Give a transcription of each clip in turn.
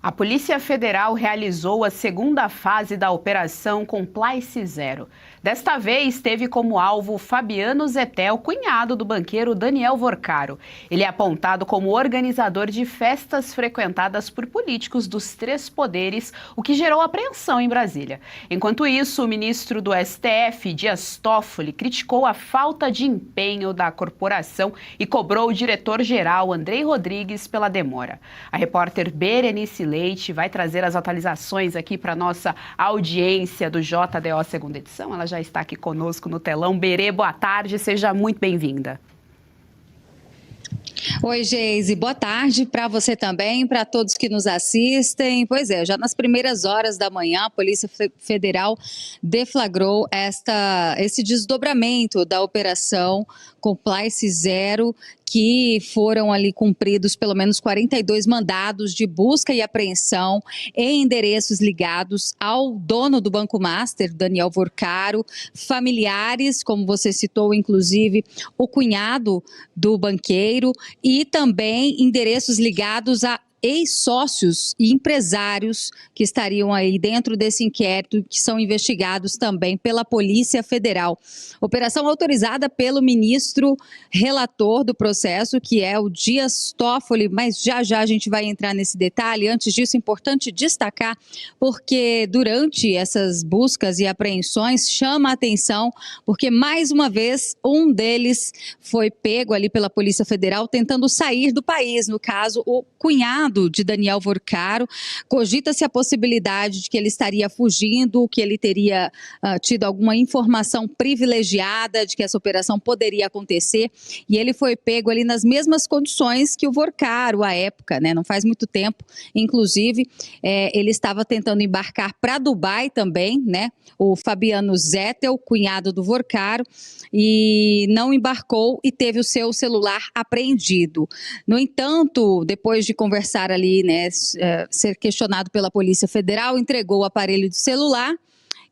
A Polícia Federal realizou a segunda fase da Operação Compliance Zero. Desta vez, teve como alvo Fabiano Zettel, cunhado do banqueiro Daniel Vorcaro. Ele é apontado como organizador de festas frequentadas por políticos dos três poderes, o que gerou apreensão em Brasília. Enquanto isso, o ministro do STF, Dias Toffoli, criticou a falta de empenho da corporação e cobrou o diretor-geral, Andrei Rodrigues, pela demora. A repórter Berenice Leite vai trazer as atualizações aqui para nossa audiência do JDO segunda edição. Ela já está aqui conosco no telão. Berê, boa tarde, seja muito bem-vinda. Oi, Geise, boa tarde para você também, para todos que nos assistem. Pois é, já nas primeiras horas da manhã, a Polícia Federal deflagrou esse desdobramento da Operação Compliance Zero, que foram ali cumpridos pelo menos 42 mandados de busca e apreensão em endereços ligados ao dono do Banco Master, Daniel Vorcaro, familiares, como você citou, inclusive o cunhado do banqueiro, e também endereços ligados a ex-sócios e empresários que estariam aí dentro desse inquérito, que são investigados também pela Polícia Federal. Operação autorizada pelo ministro relator do processo, que é o Dias Toffoli, mas já a gente vai entrar nesse detalhe. Antes disso, é importante destacar, porque durante essas buscas e apreensões chama a atenção, porque mais uma vez um deles foi pego ali pela Polícia Federal tentando sair do país, no caso o cunhado de Daniel Vorcaro. Cogita-se a possibilidade de que ele estaria fugindo, que ele teria tido alguma informação privilegiada de que essa operação poderia acontecer, e ele foi pego ali nas mesmas condições que o Vorcaro à época, né? Não faz muito tempo, inclusive, ele estava tentando embarcar para Dubai também, né? O Fabiano Zettel, cunhado do Vorcaro, e não embarcou e teve o seu celular apreendido. No entanto, depois de conversar ali, né, ser questionado pela Polícia Federal, entregou o aparelho de celular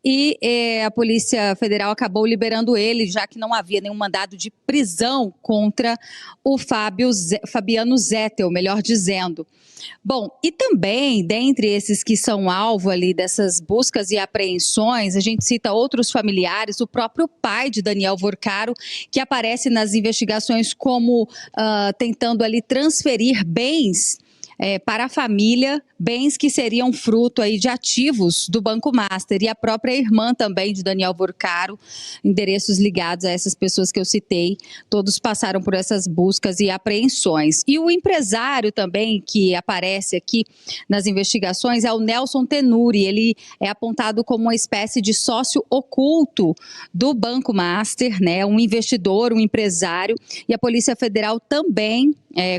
e a Polícia Federal acabou liberando ele, já que não havia nenhum mandado de prisão contra o Fabiano Zettel, melhor dizendo. Bom, e também, dentre esses que são alvo ali dessas buscas e apreensões, a gente cita outros familiares, o próprio pai de Daniel Vorcaro, que aparece nas investigações como tentando ali transferir bens para a família, bens que seriam fruto aí de ativos do Banco Master, e a própria irmã também de Daniel Vorcaro, endereços ligados a essas pessoas que eu citei, todos passaram por essas buscas e apreensões. E o empresário também que aparece aqui nas investigações é o Nelson Tenuri. Ele é apontado como uma espécie de sócio oculto do Banco Master, né, um investidor, um empresário, e a Polícia Federal também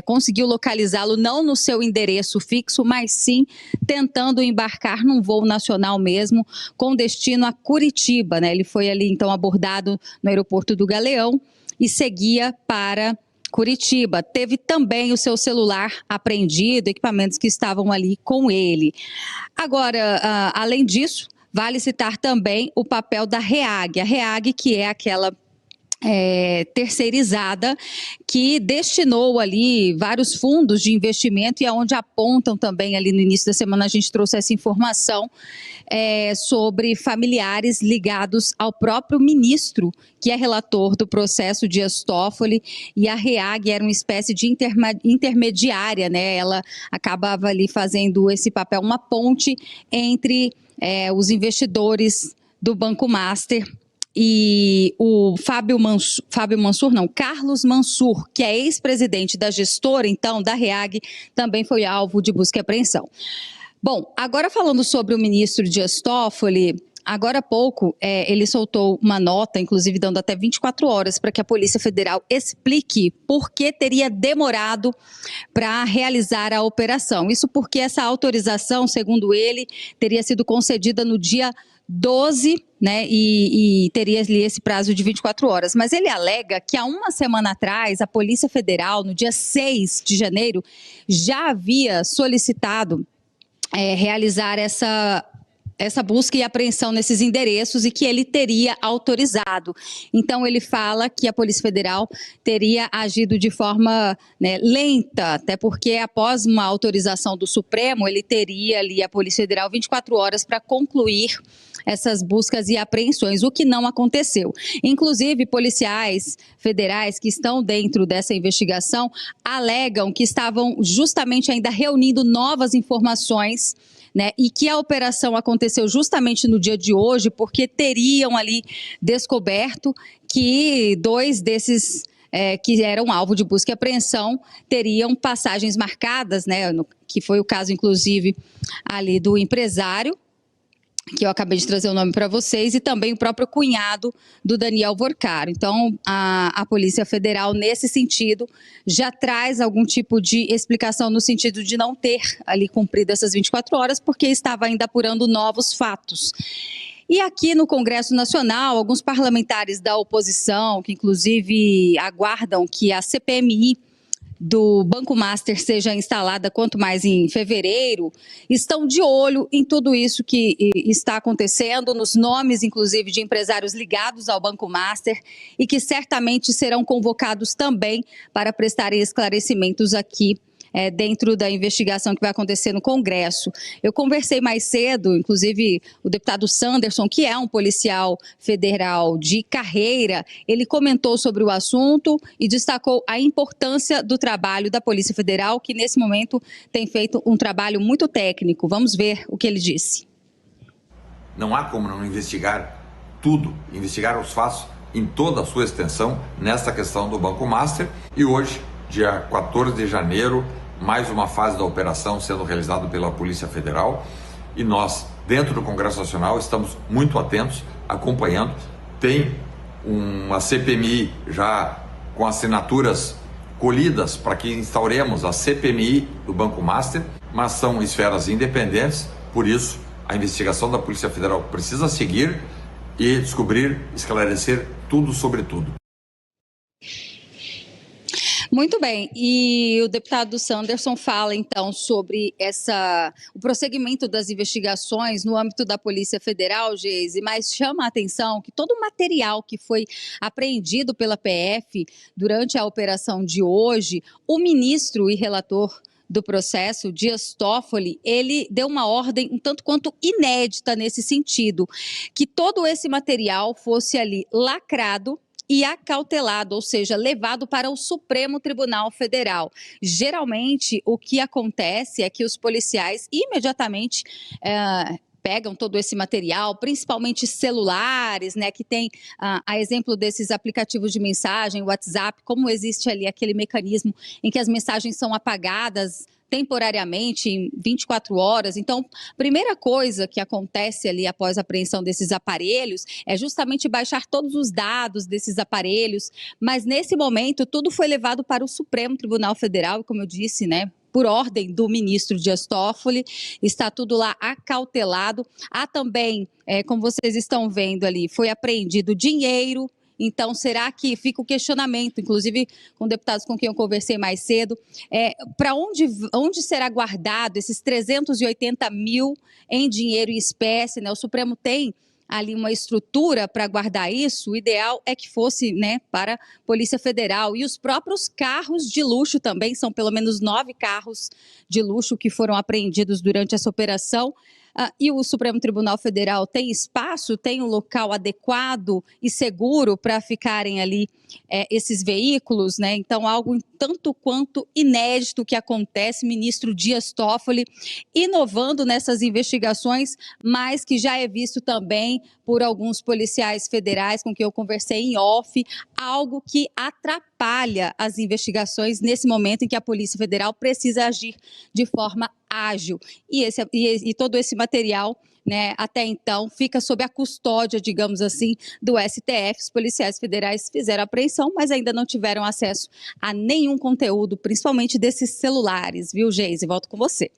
conseguiu localizá-lo não no seu endereço fixo, mas sim tentando embarcar num voo nacional mesmo, com destino a Curitiba, né? Ele foi ali então abordado no aeroporto do Galeão e seguia para Curitiba. Teve também o seu celular apreendido, equipamentos que estavam ali com ele. Agora, além disso, vale citar também o papel da REAG. A REAG, que é aquela terceirizada, que destinou ali vários fundos de investimento, e aonde apontam também ali no início da semana a gente trouxe essa informação sobre familiares ligados ao próprio ministro, que é relator do processo, Dias Toffoli, e a REAG era uma espécie de intermediária, né? Ela acabava ali fazendo esse papel, uma ponte entre os investidores do Banco Master e o Carlos Mansur, que é ex-presidente da gestora, então, da REAG, também foi alvo de busca e apreensão. Bom, agora falando sobre o ministro Dias Toffoli, agora há pouco ele soltou uma nota, inclusive dando até 24 horas para que a Polícia Federal explique por que teria demorado para realizar a operação. Isso porque essa autorização, segundo ele, teria sido concedida no dia 12, né, e teria ali esse prazo de 24 horas. Mas ele alega que há uma semana atrás, a Polícia Federal, no dia 6 de janeiro, já havia solicitado realizar essa essa busca e apreensão nesses endereços e que ele teria autorizado. Então, ele fala que a Polícia Federal teria agido de forma, né, lenta, até porque após uma autorização do Supremo, ele teria ali, a Polícia Federal, 24 horas para concluir essas buscas e apreensões, o que não aconteceu. Inclusive, policiais federais que estão dentro dessa investigação alegam que estavam justamente ainda reunindo novas informações, né, e que a operação aconteceu justamente no dia de hoje, porque teriam ali descoberto que 2 desses que eram alvo de busca e apreensão teriam passagens marcadas, né, que foi o caso, inclusive, ali do empresário, que eu acabei de trazer o nome para vocês, e também o próprio cunhado do Daniel Vorcaro. Então, a Polícia Federal, nesse sentido, já traz algum tipo de explicação no sentido de não ter ali cumprido essas 24 horas, porque estava ainda apurando novos fatos. E aqui no Congresso Nacional, alguns parlamentares da oposição, que inclusive aguardam que a CPMI do Banco Master seja instalada quanto mais em fevereiro, estão de olho em tudo isso que está acontecendo, nos nomes, inclusive, de empresários ligados ao Banco Master e que certamente serão convocados também para prestarem esclarecimentos aqui dentro da investigação que vai acontecer no Congresso. Eu conversei mais cedo, inclusive o deputado Sanderson, que é um policial federal de carreira, ele comentou sobre o assunto e destacou a importância do trabalho da Polícia Federal, que nesse momento tem feito um trabalho muito técnico. Vamos ver o que ele disse. Não há como não investigar tudo, investigar os fatos em toda a sua extensão nesta questão do Banco Master. E hoje, dia 14 de janeiro, mais uma fase da operação sendo realizada pela Polícia Federal, e nós, dentro do Congresso Nacional, estamos muito atentos, acompanhando. Tem uma CPMI já com assinaturas colhidas para que instauremos a CPMI do Banco Master, mas são esferas independentes, por isso a investigação da Polícia Federal precisa seguir e descobrir, esclarecer tudo sobre tudo. Muito bem, e o deputado Sanderson fala então sobre o prosseguimento das investigações no âmbito da Polícia Federal, Geise, mas chama a atenção que todo o material que foi apreendido pela PF durante a operação de hoje, o ministro e relator do processo, Dias Toffoli, ele deu uma ordem um tanto quanto inédita nesse sentido, que todo esse material fosse ali lacrado e acautelado, ou seja, levado para o Supremo Tribunal Federal. Geralmente, o que acontece é que os policiais imediatamente pegam todo esse material, principalmente celulares, né, que tem, a exemplo desses aplicativos de mensagem, WhatsApp, como existe ali aquele mecanismo em que as mensagens são apagadas temporariamente, em 24 horas. Então, primeira coisa que acontece ali após a apreensão desses aparelhos é justamente baixar todos os dados desses aparelhos, mas nesse momento tudo foi levado para o Supremo Tribunal Federal, e como eu disse, né, por ordem do ministro Dias Toffoli, está tudo lá acautelado. Há também, como vocês estão vendo ali, foi apreendido dinheiro. Então, será que fica o questionamento, inclusive com deputados com quem eu conversei mais cedo, para onde será guardado esses 380 mil em dinheiro e espécie, né? O Supremo tem ali uma estrutura para guardar isso, o ideal é que fosse, né, para a Polícia Federal. E os próprios carros de luxo também, são pelo menos 9 carros de luxo que foram apreendidos durante essa operação. E o Supremo Tribunal Federal tem espaço, tem um local adequado e seguro para ficarem ali esses veículos, né? Então, algo tanto quanto inédito que acontece, ministro Dias Toffoli inovando nessas investigações, mas que já é visto também por alguns policiais federais com quem eu conversei em off, algo que atrapalha as investigações nesse momento em que a Polícia Federal precisa agir de forma ágil. E todo esse material, né, até então, fica sob a custódia, digamos assim, do STF. Os policiais federais fizeram a apreensão, mas ainda não tiveram acesso a nenhum conteúdo, principalmente desses celulares, viu, Geise? Volto com você.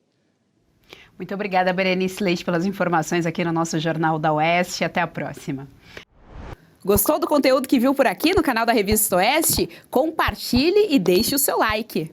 Muito obrigada, Berenice Leite, pelas informações aqui no nosso Jornal da Oeste. Até a próxima. Gostou do conteúdo que viu por aqui no canal da Revista Oeste? Compartilhe e deixe o seu like.